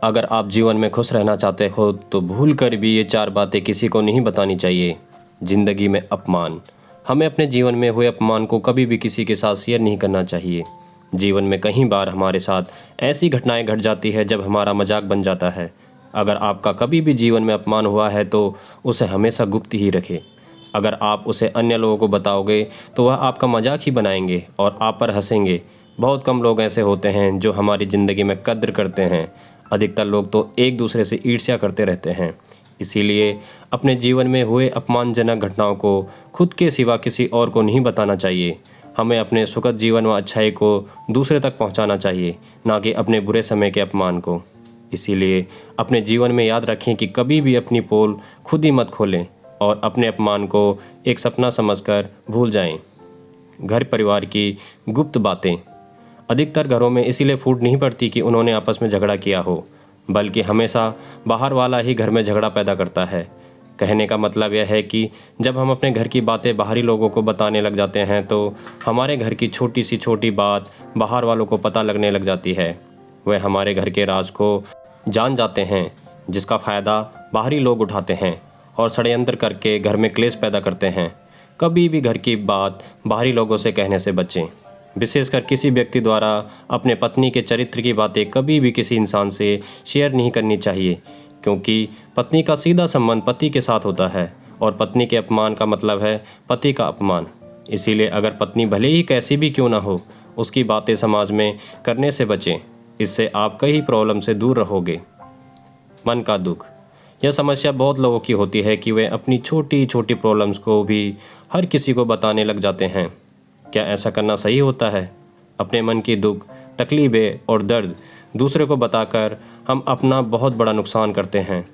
अगर आप जीवन में खुश रहना चाहते हो तो भूल कर भी ये 4 बातें किसी को नहीं बतानी चाहिए। ज़िंदगी में अपमान। हमें अपने जीवन में हुए अपमान को कभी भी किसी के साथ शेयर नहीं करना चाहिए। जीवन में कई बार हमारे साथ ऐसी घटनाएं घट जाती है जब हमारा मजाक बन जाता है। अगर आपका कभी भी जीवन में अपमान हुआ है तो उसे हमेशा गुप्त ही रखें। अगर आप उसे अन्य लोगों को बताओगे तो वह आपका मजाक ही बनाएंगे और आप पर हंसेंगे। बहुत कम लोग ऐसे होते हैं जो हमारी ज़िंदगी में कद्र करते हैं। अधिकतर लोग तो एक दूसरे से ईर्ष्या करते रहते हैं। इसीलिए अपने जीवन में हुए अपमानजनक घटनाओं को खुद के सिवा किसी और को नहीं बताना चाहिए। हमें अपने सुखद जीवन व अच्छाई को दूसरे तक पहुंचाना चाहिए, ना कि अपने बुरे समय के अपमान को। इसीलिए अपने जीवन में याद रखें कि कभी भी अपनी पोल खुद ही मत खोलें और अपने अपमान को एक सपना समझकर भूल जाएं। घर परिवार की गुप्त बातें। अधिकतर घरों में इसीलिए फूट नहीं पड़ती कि उन्होंने आपस में झगड़ा किया हो, बल्कि हमेशा बाहर वाला ही घर में झगड़ा पैदा करता है। कहने का मतलब यह है कि जब हम अपने घर की बातें बाहरी लोगों को बताने लग जाते हैं तो हमारे घर की छोटी सी छोटी बात बाहर वालों को पता लगने लग जाती है। वे हमारे घर के राज को जान जाते हैं, जिसका फ़ायदा बाहरी लोग उठाते हैं और षड्यंत्र करके घर में क्लेश पैदा करते हैं। कभी भी घर की बात बाहरी लोगों से कहने से बचें। विशेषकर किसी व्यक्ति द्वारा अपने पत्नी के चरित्र की बातें कभी भी किसी इंसान से शेयर नहीं करनी चाहिए, क्योंकि पत्नी का सीधा संबंध पति के साथ होता है और पत्नी के अपमान का मतलब है पति का अपमान। इसीलिए अगर पत्नी भले ही कैसी भी क्यों ना हो, उसकी बातें समाज में करने से बचें। इससे आप कई प्रॉब्लम से दूर रहोगे। मन का दुख। यह समस्या बहुत लोगों की होती है कि वे अपनी छोटी छोटी प्रॉब्लम्स को भी हर किसी को बताने लग जाते हैं। क्या ऐसा करना सही होता है? अपने मन की दुख, तकलीफ़ें और दर्द दूसरे को बताकर हम अपना बहुत बड़ा नुकसान करते हैं।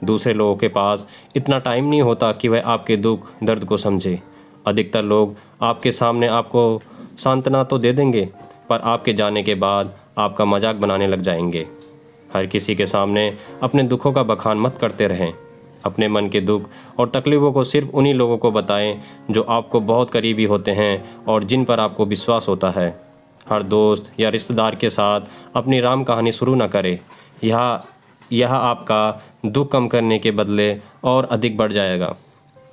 दूसरे लोगों के पास इतना टाइम नहीं होता कि वह आपके दुख दर्द को समझे। अधिकतर लोग आपके सामने आपको सांत्वना तो दे देंगे, पर आपके जाने के बाद आपका मजाक बनाने लग जाएंगे। हर किसी के सामने अपने दुखों का बखान मत करते रहें। अपने मन के दुख और तकलीफ़ों को सिर्फ उन्हीं लोगों को बताएं जो आपको बहुत करीबी होते हैं और जिन पर आपको विश्वास होता है। हर दोस्त या रिश्तेदार के साथ अपनी राम कहानी शुरू न करें। यह आपका दुख कम करने के बदले और अधिक बढ़ जाएगा।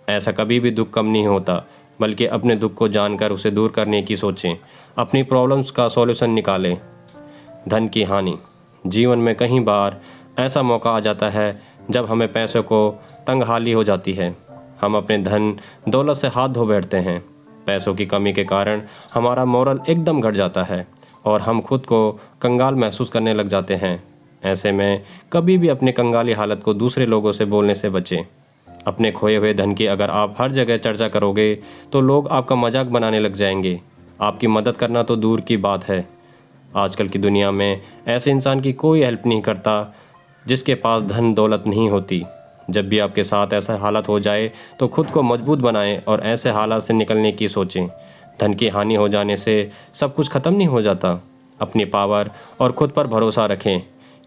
ऐसा कभी भी दुख कम नहीं होता, बल्कि अपने दुख को जानकर उसे दूर करने की सोचें। अपनी प्रॉब्लम्स का सॉल्यूशन निकालें। धन की हानि। जीवन में कई बार ऐसा मौका आ जाता है जब हमें पैसों को तंगहाली हो जाती है। हम अपने धन दौलत से हाथ धो बैठते हैं। पैसों की कमी के कारण हमारा मोरल एकदम घट जाता है और हम खुद को कंगाल महसूस करने लग जाते हैं। ऐसे में कभी भी अपनी कंगाली हालत को दूसरे लोगों से बोलने से बचें। अपने खोए हुए धन की अगर आप हर जगह चर्चा करोगे तो लोग आपका मजाक बनाने लग जाएंगे। आपकी मदद करना तो दूर की बात है। आजकल की दुनिया में ऐसे इंसान की कोई हेल्प नहीं करता जिसके पास धन दौलत नहीं होती। जब भी आपके साथ ऐसा हालत हो जाए तो खुद को मजबूत बनाएं और ऐसे हालात से निकलने की सोचें। धन की हानि हो जाने से सब कुछ ख़त्म नहीं हो जाता। अपनी पावर और खुद पर भरोसा रखें।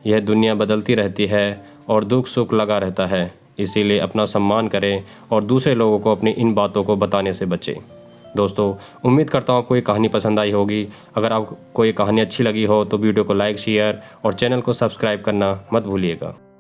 यह दुनिया बदलती रहती है और दुख सुख लगा रहता है। इसीलिए अपना सम्मान करें और दूसरे लोगों को अपनी इन बातों को बताने से बचें। दोस्तों, उम्मीद करता हूँ आपको ये कहानी पसंद आई होगी। अगर आपको ये कहानी अच्छी लगी हो तो वीडियो को लाइक, शेयर और चैनल को सब्सक्राइब करना मत भूलिएगा।